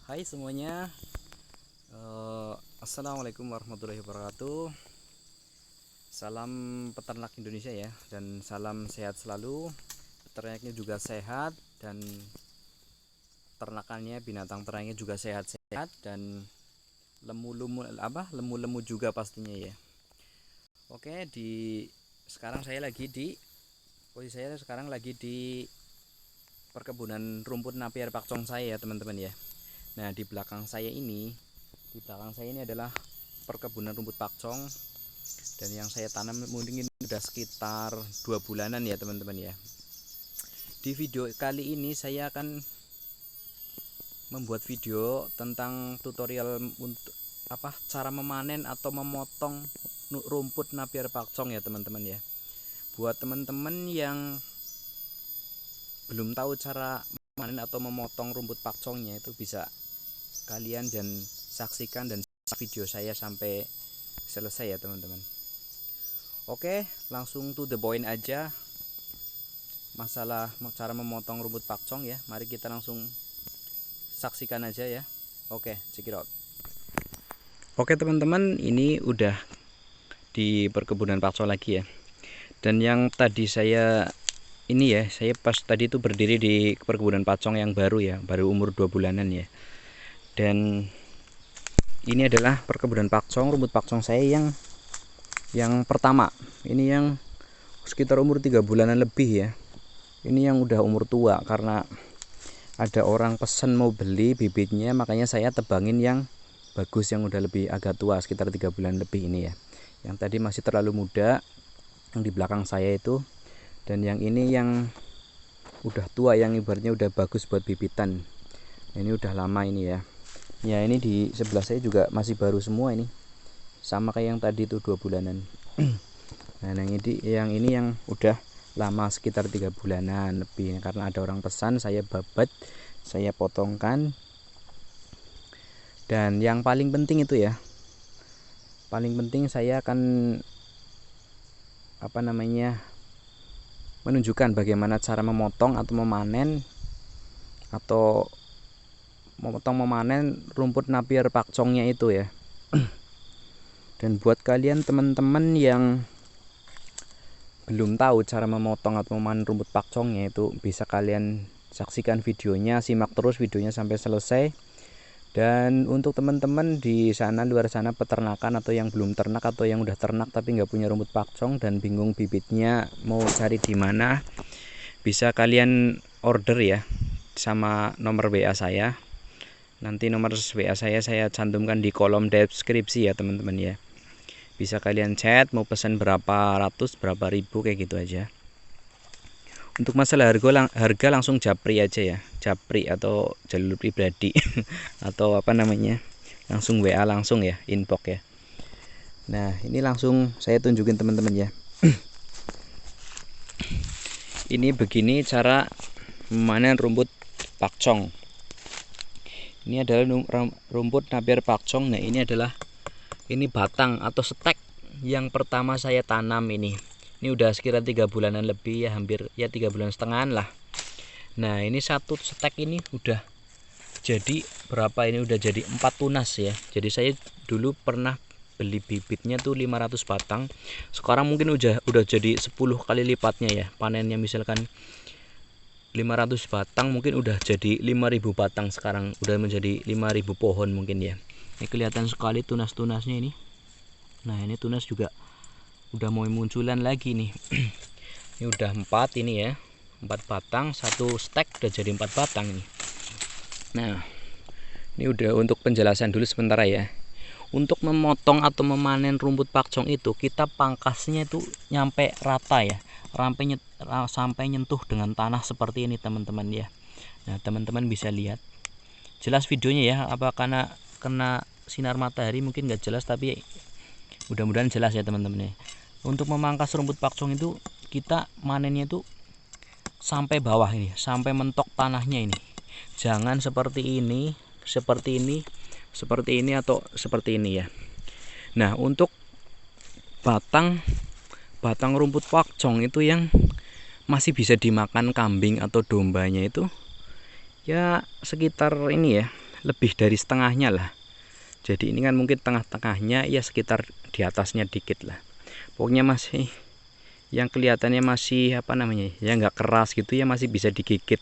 Hai semuanya, Assalamualaikum warahmatullahi wabarakatuh. Salam peternak Indonesia ya, dan salam sehat selalu. Peternaknya juga sehat dan ternakannya, binatang ternaknya juga sehat-sehat dan lemu-lemu juga pastinya ya. Oke, sekarang saya lagi di posisi saya sekarang lagi di perkebunan rumput napier pakcong saya ya teman-teman ya. Nah, di belakang saya ini adalah perkebunan rumput pakcong, dan yang saya tanam mungkin udah sekitar 2 bulanan ya teman-teman ya. Di video kali ini saya akan membuat video tentang tutorial untuk cara memanen atau memotong rumput napier pakcong ya teman-teman ya. Buat teman-teman yang belum tahu cara memanen atau memotong rumput pakcongnya, itu bisa kalian dan saksikan dan video saya sampai selesai ya teman-teman. Oke, langsung to the point aja masalah cara memotong rumput pakcong ya. Mari kita langsung saksikan aja ya. Oke, check it out. Oke teman-teman, ini udah di perkebunan pakcong lagi ya. Dan yang tadi saya pas tadi itu berdiri di perkebunan pakcong yang baru ya, baru umur 2 bulanan ya. Dan ini adalah perkebunan pakcong, rumput pakcong saya yang pertama. Ini yang sekitar umur 3 bulanan lebih ya. Ini yang udah umur tua karena ada orang pesan mau beli bibitnya, makanya saya tebangin yang bagus, yang udah lebih agak tua, sekitar 3 bulan lebih ini ya. Yang tadi masih terlalu muda, yang di belakang saya itu, dan yang ini yang udah tua, yang ibaratnya udah bagus buat bibitan. Ini udah lama ini ya. Ya, ini di sebelah saya juga masih baru semua ini, sama kayak yang tadi itu 2 bulanan. Nah, yang ini yang udah lama, sekitar 3 bulanan lebih, karena ada orang pesan saya babat, saya potongkan. Dan yang paling penting itu ya, paling penting saya akan menunjukkan bagaimana cara memotong atau memanen rumput napier pakcongnya itu ya. Dan buat kalian teman-teman yang belum tahu cara memotong atau memanen rumput pakcongnya, itu bisa kalian saksikan videonya, simak terus videonya sampai selesai. Dan untuk teman-teman di sana, luar sana, peternakan atau yang belum ternak atau yang udah ternak tapi nggak punya rumput pakcong dan bingung bibitnya mau cari di mana, bisa kalian order ya sama nomor WA saya. Nanti nomor WA saya cantumkan di kolom deskripsi ya teman-teman ya. Bisa kalian chat, mau pesan berapa ratus, berapa ribu, kayak gitu aja. Untuk masalah harga langsung japri aja ya, japri atau jalur pribadi atau langsung WA langsung ya, inbox ya. Nah, ini langsung saya tunjukin teman-teman ya. Ini begini cara memanen rumput pakcong. Ini adalah rumput napier pakcong. Nah, ini batang atau stek yang pertama saya tanam ini. Ini udah sekitar 3 bulanan lebih ya, hampir ya 3 bulan setengahan lah. Nah, ini satu stek ini udah jadi berapa, ini udah jadi 4 tunas ya. Jadi saya dulu pernah beli bibitnya tuh 500 batang. Sekarang mungkin udah jadi 10 kali lipatnya ya. Panennya misalkan 500 batang mungkin udah jadi 5000 batang, sekarang udah menjadi 5000 pohon mungkin ya. Ini kelihatan sekali tunas-tunasnya ini. Nah, ini tunas juga udah mau munculan lagi nih. Ini udah 4 ini ya, 4 batang, satu stek udah jadi 4 batang ini. Nah, ini udah untuk penjelasan dulu sementara ya. Untuk memotong atau memanen rumput pakcong itu, kita pangkasnya itu nyampe rata ya, sampai nyentuh dengan tanah seperti ini teman-teman ya. Nah, teman-teman bisa lihat jelas videonya ya, apa karena kena sinar matahari mungkin nggak jelas, tapi mudah-mudahan jelas ya teman-teman ya. Untuk memangkas rumput pakcong itu, kita manennya itu sampai bawah ini, sampai mentok tanahnya ini. Jangan seperti ini atau seperti ini ya. Nah, untuk batang rumput pakcong itu yang masih bisa dimakan kambing atau dombanya itu ya sekitar ini ya, lebih dari setengahnya lah. Jadi ini kan mungkin tengah-tengahnya, ya sekitar di atasnya dikit lah. Pokoknya masih yang kelihatannya masih apa namanya ya, nggak keras gitu ya, masih bisa digigit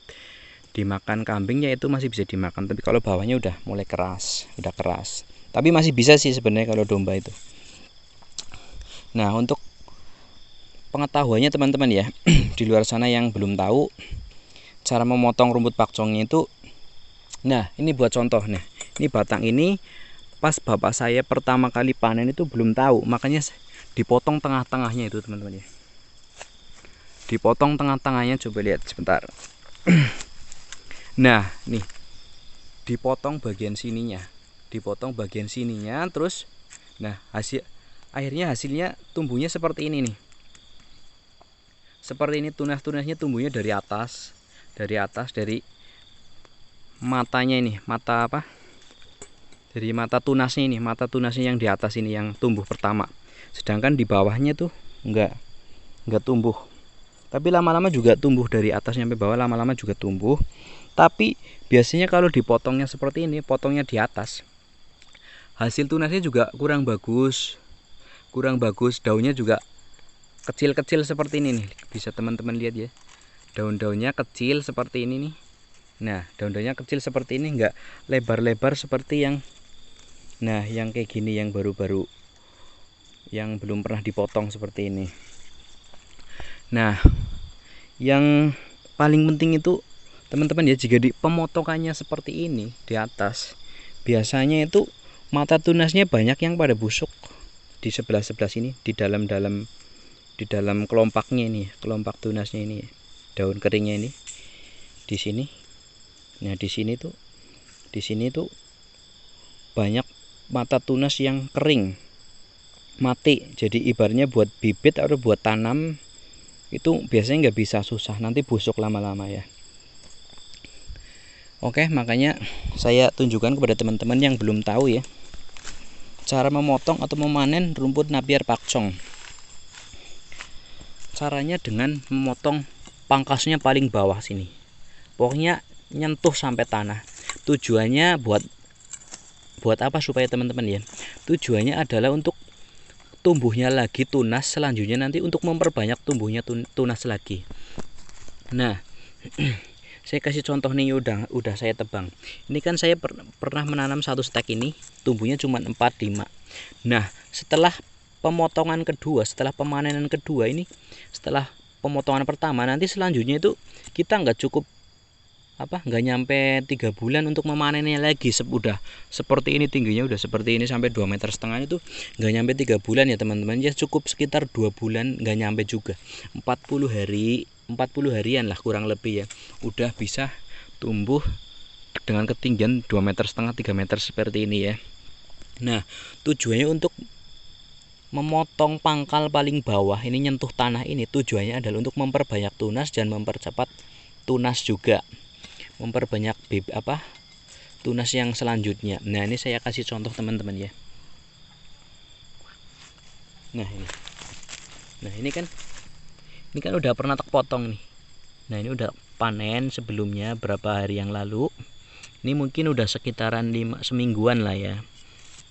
dimakan kambingnya, itu masih bisa dimakan. Tapi kalau bawahnya udah mulai keras, udah keras. Tapi masih bisa sih sebenarnya kalau domba itu. Nah, untuk pengetahuannya teman-teman ya, di luar sana yang belum tahu cara memotong rumput pakcongnya itu, nah ini buat contoh. Nah, ini batang ini pas bapak saya pertama kali panen itu belum tahu, makanya dipotong tengah-tengahnya itu teman-teman ya. Dipotong tengah-tengahnya, coba lihat sebentar. Nah, nih dipotong bagian sininya, terus nah hasilnya tumbuhnya seperti ini nih. Seperti ini, tunas-tunasnya tumbuhnya dari atas, dari matanya ini, mata apa? Dari mata tunasnya ini, mata tunasnya yang di atas ini yang tumbuh pertama. Sedangkan di bawahnya tuh enggak tumbuh. Tapi lama-lama juga tumbuh, dari atas sampai bawah lama-lama juga tumbuh. Tapi biasanya kalau dipotongnya seperti ini, potongnya di atas, hasil tunasnya juga kurang bagus. Daunnya juga kecil-kecil seperti ini nih. Bisa teman-teman lihat ya. Daun-daunnya kecil seperti ini nih. Nah, daun-daunnya kecil seperti ini, enggak lebar-lebar seperti yang yang kayak gini, yang baru-baru, yang belum pernah dipotong seperti ini. Nah, yang paling penting itu teman-teman ya, jika di pemotongannya seperti ini di atas, biasanya itu mata tunasnya banyak yang pada busuk di sebelah-sebelah sini, di dalam kelompaknya ini, kelompak tunasnya ini, daun keringnya ini di sini. Nah, di sini tuh banyak mata tunas yang kering, mati. Jadi ibaratnya buat bibit atau buat tanam itu biasanya nggak bisa, susah, nanti busuk lama-lama ya. Oke, makanya saya tunjukkan kepada teman-teman yang belum tahu ya, cara memotong atau memanen rumput Napier pakcong. Caranya dengan memotong pangkasnya paling bawah sini, pokoknya nyentuh sampai tanah. Tujuannya buat apa supaya teman-teman ya, tujuannya adalah untuk tumbuhnya lagi tunas selanjutnya, nanti untuk memperbanyak tumbuhnya tunas lagi. Nah, saya kasih contoh nih, udah saya tebang. Ini kan saya pernah menanam satu stek ini, tumbuhnya cuma 4-5. Nah, setelah pemotongan kedua, setelah pemanenan kedua ini, setelah pemotongan pertama, nanti selanjutnya itu kita nggak nyampe 3 bulan untuk memanennya lagi. Udah seperti ini tingginya, udah seperti ini sampai 2,5 meter itu nggak nyampe 3 bulan ya teman-teman ya, cukup sekitar 2 bulan, nggak nyampe juga, 40 harian lah kurang lebih ya, udah bisa tumbuh dengan ketinggian 2,5 meter 3 meter seperti ini ya. Nah, tujuannya untuk memotong pangkal paling bawah ini, nyentuh tanah ini, tujuannya adalah untuk memperbanyak tunas dan mempercepat tunas juga, memperbanyak tunas yang selanjutnya. Nah, ini saya kasih contoh teman-teman ya. Nah, ini kan udah pernah tak potong nih. Nah, ini udah panen sebelumnya berapa hari yang lalu. Ini mungkin udah sekitaran semingguan lah ya.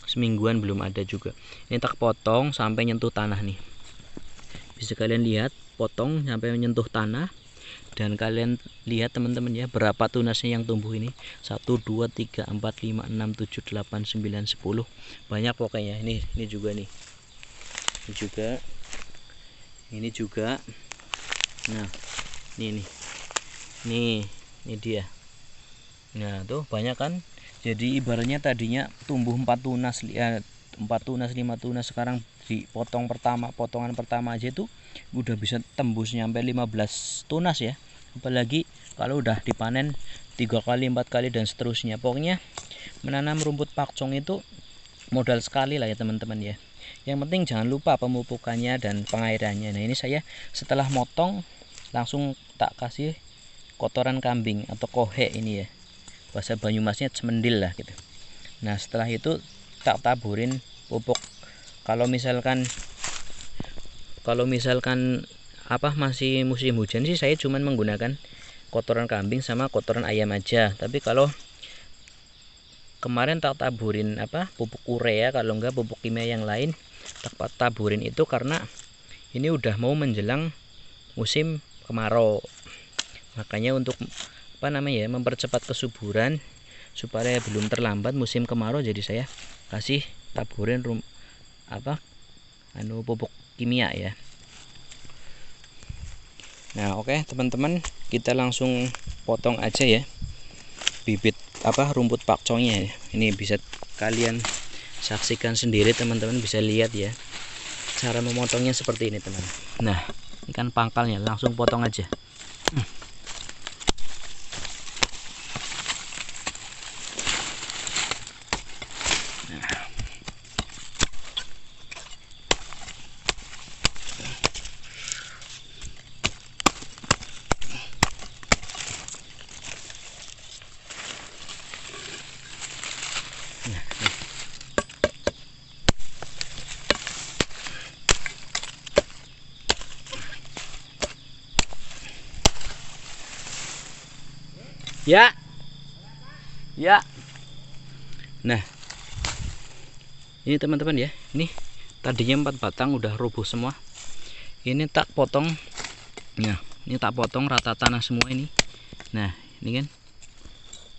Semingguan belum ada juga. Ini tak potong sampai nyentuh tanah nih. Bisa kalian lihat, potong sampai menyentuh tanah. Dan kalian lihat teman-teman ya, berapa tunasnya yang tumbuh ini. 1, 2, 3, 4, 5, 6, 7, 8, 9, 10. Banyak pokoknya. Ini juga nih. Ini juga. Nah, ini dia. Nah, tuh banyak kan. Jadi ibaratnya tadinya tumbuh 4 tunas, 5 tunas, sekarang dipotong potongan pertama aja itu udah bisa tembus nyampe 15 tunas ya. Apalagi kalau udah dipanen 3 kali, 4 kali dan seterusnya. Pokoknya menanam rumput pakcong itu modal sekali lah ya teman-teman ya. Yang penting jangan lupa pemupukannya dan pengairannya. Nah, ini saya setelah motong langsung tak kasih kotoran kambing atau kohe ini ya, bahasa Banyumasnya cemendil lah gitu. Nah, setelah itu tak taburin pupuk. Kalau misalkan masih musim hujan sih saya cuman menggunakan kotoran kambing sama kotoran ayam aja. Tapi kalau kemarin tak taburin pupuk urea, kalau enggak pupuk kimia yang lain, tak taburin itu karena ini udah mau menjelang musim kemarau. Makanya untuk mempercepat kesuburan supaya belum terlambat musim kemarau, jadi saya kasih taburin pupuk kimia ya. Nah, oke teman-teman, kita langsung potong aja ya bibit rumput pakcongnya ya. Ini bisa kalian saksikan sendiri, teman-teman bisa lihat ya cara memotongnya seperti ini teman. Nah, ini kan pangkalnya, langsung potong aja. Ya. Ya. Nah, ini teman-teman ya. Ini tadinya 4 batang udah rubuh semua. Ini tak potong. Nah, ini tak potong rata tanah semua ini. Nah, ini kan.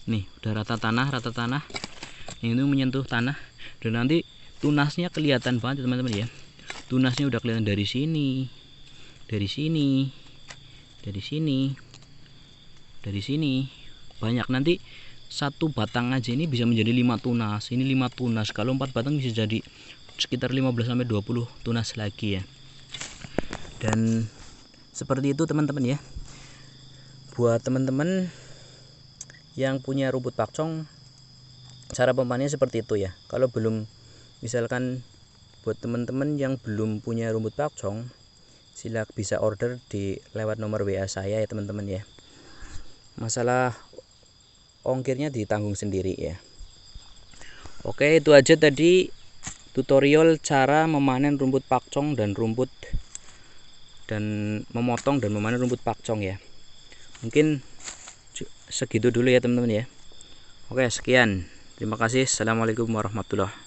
Nih, udah rata tanah. Ini menyentuh tanah. Dan nanti tunasnya kelihatan banget teman-teman ya. Tunasnya udah kelihatan dari sini. Dari sini. Dari sini. Dari sini. Banyak, nanti satu batang aja ini bisa menjadi 5 tunas. Ini 5 tunas, kalau 4 batang bisa jadi sekitar 15-20 tunas lagi ya. Dan seperti itu teman-teman ya. Buat teman-teman yang punya rumput pakcong, cara pemanennya seperti itu ya. Kalau belum, misalkan buat teman-teman yang belum punya rumput pakcong, silahkan bisa order di lewat nomor WA saya ya teman-teman ya. Masalah ongkirnya ditanggung sendiri ya. Oke, itu aja tadi tutorial cara memanen rumput pakcong dan memotong dan memanen rumput pakcong ya. Mungkin segitu dulu ya teman-teman ya. Oke, sekian. Terima kasih. Assalamualaikum warahmatullahi wabarakatuh.